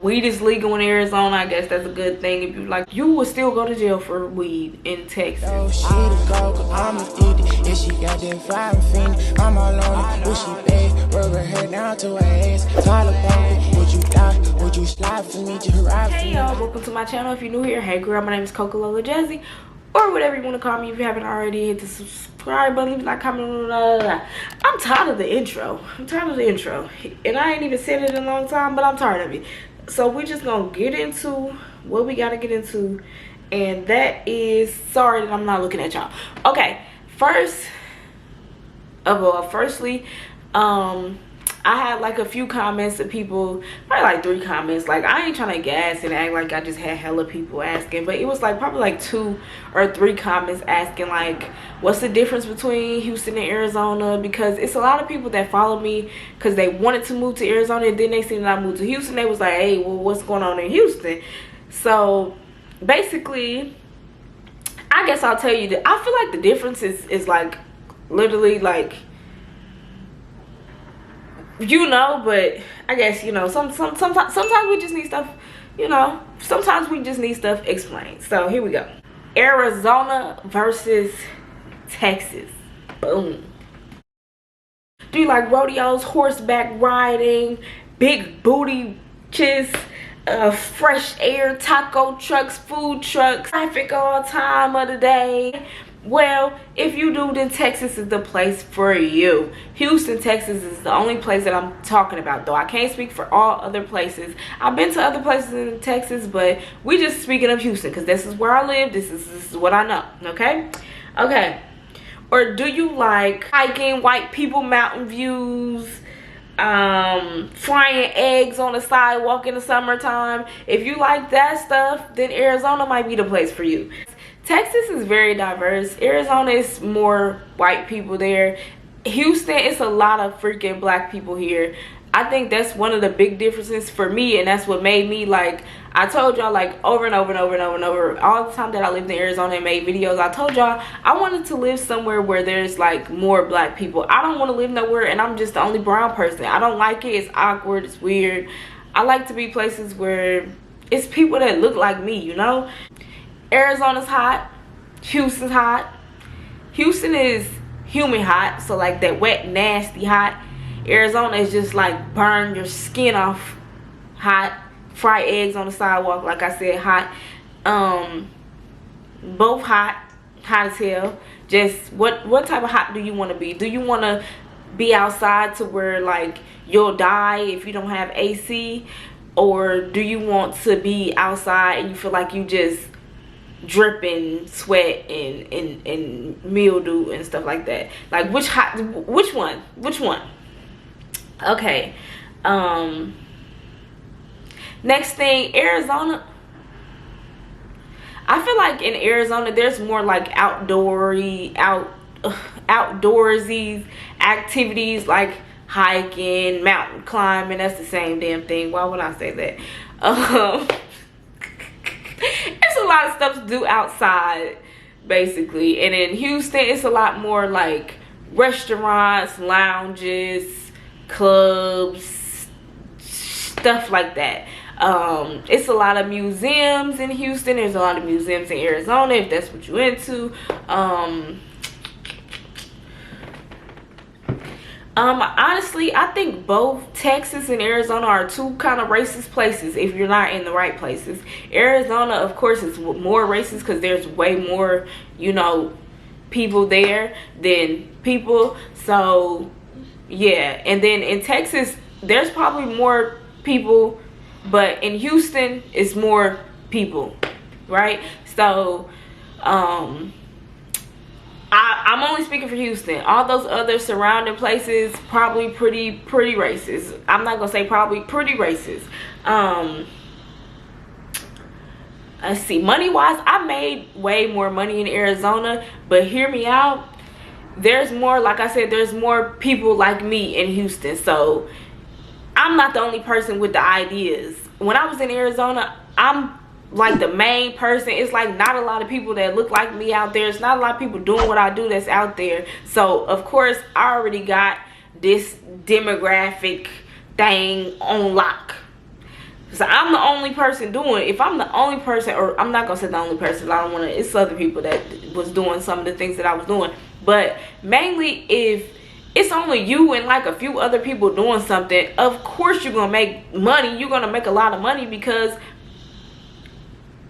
Weed is legal in Arizona. I guess that's a good thing. If you like, you would still go to jail for weed in Texas. Oh, she the go, cause I'm addicted. Yeah, she got that fire fiend. I'm all on it. Will she beg? Rub her hair down to her ass. Taliban, would you die? Would you slide for me? Just ride for me? Hey y'all, welcome to my channel. If you're new here, hey girl, my name is Coca Lola Jazzy, or whatever you want to call me. If you haven't already, hit the subscribe button, leave a like, comment, blah, blah, blah. I'm tired of the intro. And I ain't even said it in a long time, but I'm tired of it. So we're just gonna get into what we gotta get into, and that is, sorry that I'm not looking at y'all. Okay, firstly, I had like a few comments of people, probably like 3 comments. Like, I ain't trying to gas and act like I just had hella people asking, but it was like probably like 2 or 3 comments asking like, what's the difference between Houston and Arizona? Because it's a lot of people that follow me because they wanted to move to Arizona, and then they seen that I moved to Houston. They was like, hey, well, what's going on in Houston? So basically, I guess I'll tell you that I feel like the difference is like literally like, you know, but I guess, you know, sometimes we just need stuff, you know, sometimes we just need stuff explained. So here we go. Arizona versus Texas. Boom. Do you like rodeos, horseback riding, big booty chicks, fresh air, taco trucks, food trucks, traffic all time of the day? Well, if you do, then Texas is the place for you. Houston, Texas is the only place that I'm talking about, though I can't speak for all other places. I've been to other places in Texas, but we just speaking of Houston because this is where I live. This is what I know. Okay. Or do you like hiking, white people, mountain views, frying eggs on the sidewalk in the summertime? If you like that stuff, then Arizona might be the place for you. Texas is very diverse. Arizona is more white people there. Houston is a lot of freaking black people here. I think that's one of the big differences for me, and that's what made me, like, I told y'all like over and over all the time that I lived in Arizona and made videos, I told y'all I wanted to live somewhere where there's like more black people. I don't want to live nowhere and I'm just the only brown person. I don't like it. It's awkward. It's weird. I like to be places where it's people that look like me, you know. Arizona's hot. Houston's hot. Houston is humid hot, so like that wet, nasty hot. Arizona is just like burn your skin off hot. Fry eggs on the sidewalk, like I said, hot. Both hot as hell. Just what type of hot do you want to be? Do you want to be outside to where like you'll die if you don't have AC? Or do you want to be outside and you feel like you just dripping sweat and mildew and stuff like that? Like, which one? Okay. Next thing, Arizona. I feel like in Arizona there's more like outdoorsy activities like hiking, mountain climbing. That's the same damn thing. Why would I say that? It's a lot of stuff to do outside, basically. And in Houston, it's a lot more like restaurants, lounges, clubs, stuff like that. It's a lot of museums in Houston. There's a lot of museums in Arizona, if that's what you're into. Honestly, I think both Texas and Arizona are 2 kind of racist places if you're not in the right places. Arizona, of course, is more racist because there's way more, you know, people there than people. So, yeah. And then in Texas, there's probably more people, but in Houston, it's more people, right? So, I'm only speaking for Houston. All those other surrounding places probably pretty racist. I'm not gonna say probably, pretty racist. Let's see, money wise, I made way more money in Arizona, but hear me out, there's more, like I said, there's more people like me in Houston. So I'm not the only person with the ideas. When I was in Arizona, I'm like the main person. It's like not a lot of people that look like me out there. It's not a lot of people doing what I do that's out there. So of course I already got this demographic thing on lock. So I'm the only person doing it. If I'm the only person, or I'm not gonna say the only person, I don't want to, it's other people that was doing some of the things that I was doing, but mainly if it's only you and like a few other people doing something, of course you're gonna make money. You're gonna make a lot of money, because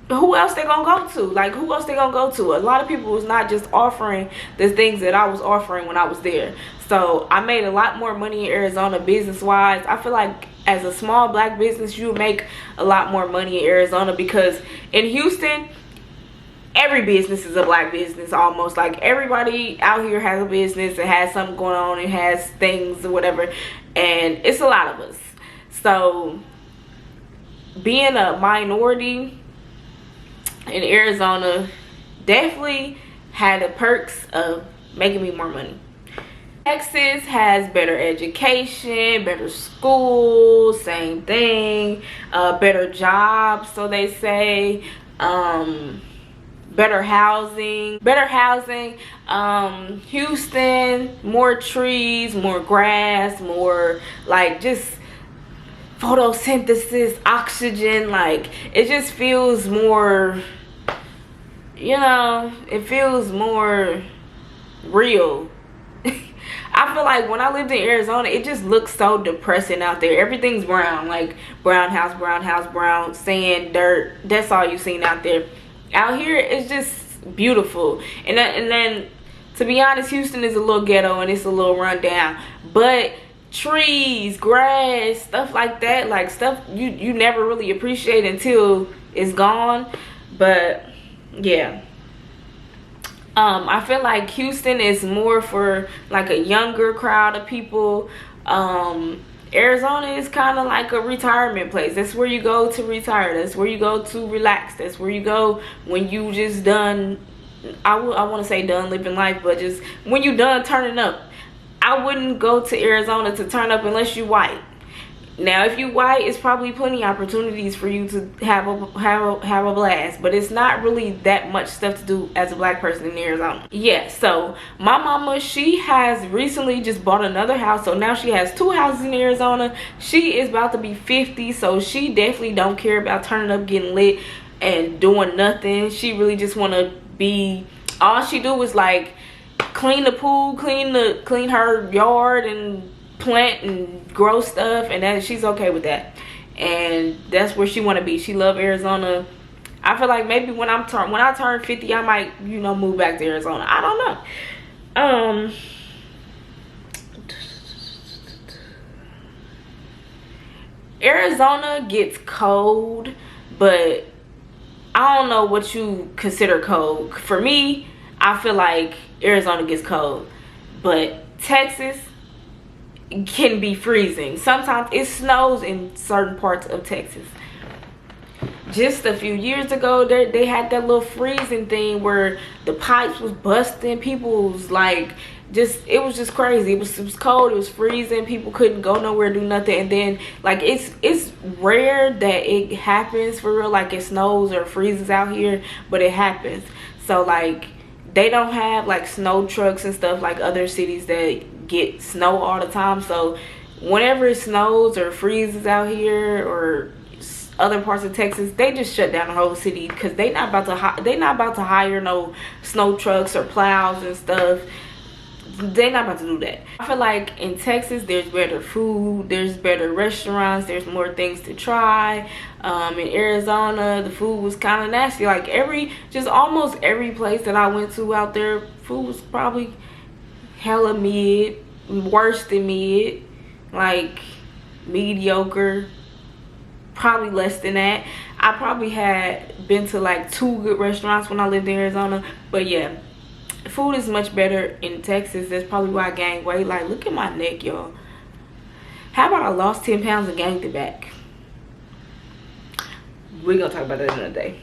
who else they gonna go to? Like, who else they gonna go to? A lot of people was not just offering the things that I was offering when I was there. So I made a lot more money in Arizona business wise. I feel like as a small black business, you make a lot more money in Arizona, because in Houston, every business is a black business almost. Like, everybody out here has a business, it has something going on, it has things or whatever, and it's a lot of us. So being a minority in Arizona definitely had the perks of making me more money. Texas has better education, better schools, same thing, better jobs, so they say, better housing, Houston, more trees, more grass, more like just photosynthesis, oxygen. Like, it just feels more, you know, it feels more real. I feel like when I lived in Arizona, it just looks so depressing out there. Everything's brown, like brown house, brown sand, dirt. That's all you've seen out there. Out here, it's just beautiful. And then to be honest, Houston is a little ghetto and it's a little rundown, but trees, grass, stuff like that, like stuff you never really appreciate until it's gone. But yeah, I feel like Houston is more for like a younger crowd of people. Arizona is kind of like a retirement place. That's where you go to retire. That's where you go to relax. That's where you go when you just done, I want to say done living life, but just when you done turning up. I wouldn't go to Arizona to turn up unless you white. Now, if you white, it's probably plenty of opportunities for you to have a blast, but it's not really that much stuff to do as a black person in Arizona. Yeah, so my mama, she has recently just bought another house, so now she has 2 houses in Arizona. She is about to be 50, so she definitely don't care about turning up, getting lit, and doing nothing. She really just want to be, all she do is like clean the pool, clean her yard, and plant and grow stuff, and that she's okay with that, and that's where she want to be. She love Arizona. I feel like maybe when I turn 50, I might, you know, move back to Arizona. I don't know. Arizona gets cold, but I don't know what you consider cold. For me, I feel like Arizona gets cold, but Texas can be freezing. Sometimes it snows in certain parts of Texas. Just a few years ago, they had that little freezing thing where the pipes was busting. People was like, it was just crazy. It was cold, it was freezing, people couldn't go nowhere, do nothing. And then like it's rare that it happens for real, like it snows or freezes out here, but it happens. So like, they don't have like snow trucks and stuff like other cities that get snow all the time. So whenever it snows or freezes out here or other parts of Texas, they just shut down the whole city, because they not about to hire no snow trucks or plows and stuff. They're not about to do that. I feel like in Texas, there's better food, there's better restaurants, there's more things to try. In Arizona, the food was kind of nasty. Like almost every place that I went to out there, food was probably hella mid, worse than mid, like mediocre, probably less than that. I probably had been to like 2 good restaurants when I lived in Arizona, but yeah, food is much better in Texas. That's probably why I gained weight. Like, look at my neck, y'all. How about I lost 10 pounds and gained it back? We're gonna talk about that another day.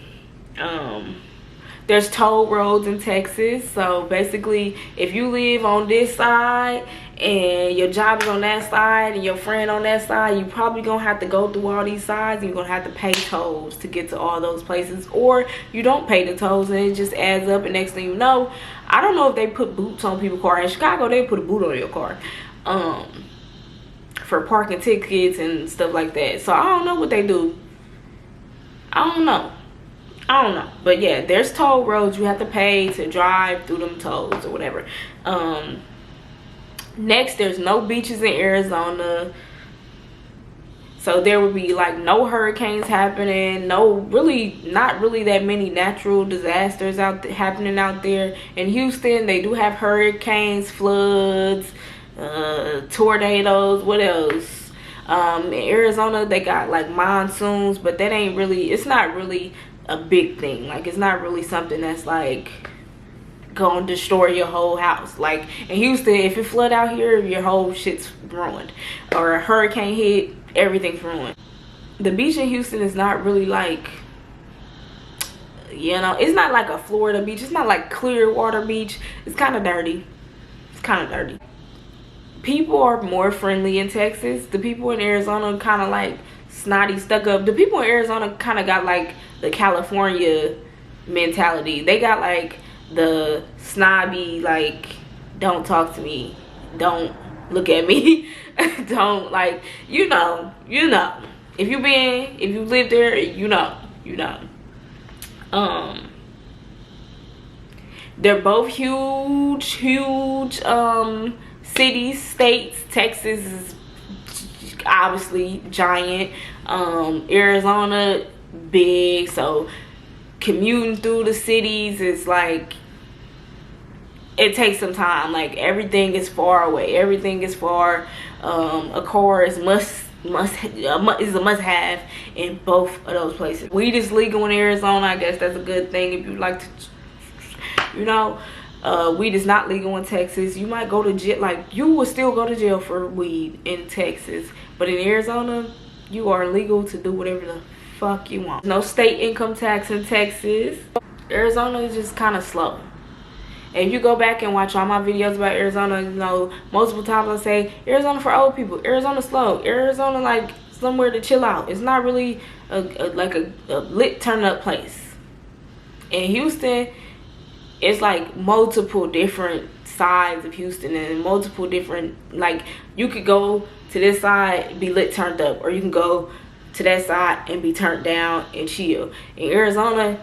There's toll roads in Texas, so basically if you live on this side and your job is on that side and your friend on that side, you probably gonna have to go through all these sides, and you're gonna have to pay tolls to get to all those places, or you don't pay the tolls and it just adds up, and next thing you know, I don't know if they put boots on people's car. In Chicago, they put a boot on your car for parking tickets and stuff like that. So I don't know what they do I don't know. But yeah, there's toll roads. You have to pay to drive through them tolls or whatever. Next, there's no beaches in Arizona. So there would be like no hurricanes happening, not really that many natural disasters happening out there. In Houston, they do have hurricanes, floods, tornadoes, what else? In Arizona, they got like monsoons, but that ain't really, it's not really a big thing. Like, it's not really something that's like gonna destroy your whole house. Like in Houston, if it flood out here, your whole shit's ruined. Or a hurricane hit, everything's ruined. The beach in Houston is not really like, you know, it's not like a Florida beach. It's not like Clearwater Beach. It's kind of dirty. It's kind of dirty. People are more friendly in Texas. The people in Arizona kind of like snotty, stuck up. The people in Arizona kind of got like the California mentality. They got like the snobby, like, don't talk to me, don't look at me, don't, like, you know, if you live there, you know. They're both huge cities, states. Texas is obviously giant. Arizona big, so commuting through the cities is like, it takes some time. Like, everything is far away, everything is far. A car is a must-have in both of those places. Weed is legal in Arizona. I guess that's a good thing if you like to, you know. Weed is not legal in Texas. You might go to jail, like, you will still go to jail for weed in Texas, but in Arizona, you are legal to do whatever the fuck you want. No state income tax in Texas. Arizona is just kind of slow. And if you go back and watch all my videos about Arizona, you know, multiple times I say Arizona for old people, Arizona slow, Arizona like somewhere to chill out. It's not really a lit turn up place. In Houston, it's like multiple different sides of Houston and multiple different, like, you could go to this side, be lit turned up, or you can go to that side and be turned down and chill. In Arizona,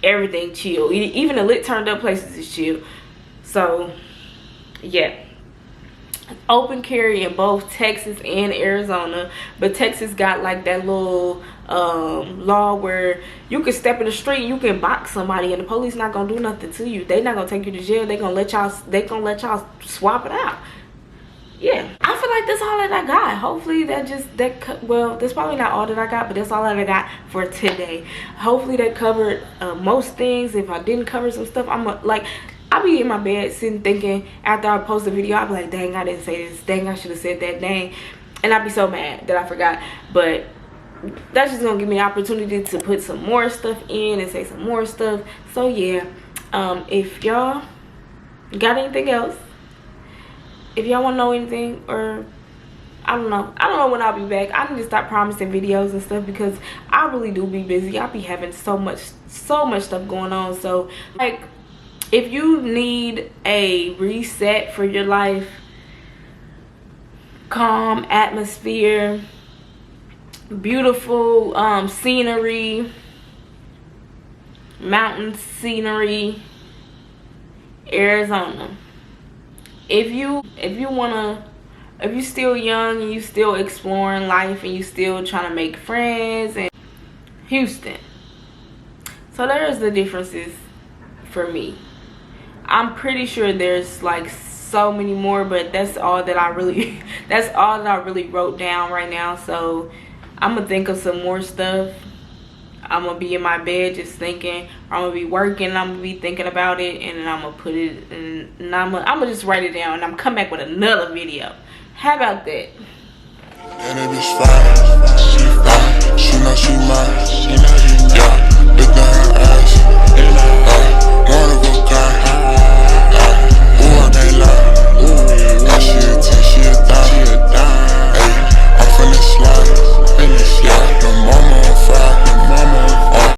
everything chill. Even the lit turned up places is chill. So yeah, open carry in both Texas and Arizona, but Texas got like that little law where you can step in the street, you can box somebody and the police not gonna do nothing to you. They not gonna take you to jail. They gonna let y'all swap it out. Yeah, I feel like that's all that I got. Hopefully well, that's probably not all that I got, but that's all that I got for today. Hopefully that covered most things. If I didn't cover some stuff, I'll be in my bed sitting thinking, after I post a video, I'll be like, dang, I didn't say this, dang, I should have said that, dang, and I'd be so mad that I forgot. But that's just gonna give me an opportunity to put some more stuff in and say some more stuff. So yeah, if y'all got anything else, if y'all want to know anything, or I don't know when I'll be back. I need to stop promising videos and stuff because I really do be busy. I'll be having so much stuff going on. So like, if you need a reset for your life, calm atmosphere, beautiful scenery, mountain scenery, Arizona. If you're still young and you still exploring life and you still trying to make friends, and Houston. So there's the differences for me. I'm pretty sure there's like so many more, but that's all that I really wrote down right now. So I'm gonna think of some more stuff. I'm gonna be in my bed just thinking, or I'm gonna be working, I'm gonna be thinking about it, and then I'm gonna put it in, and I'm gonna just write it down, and I'm come back with another video. How about that? And it is fine. She fine. She know she mine. Yeah.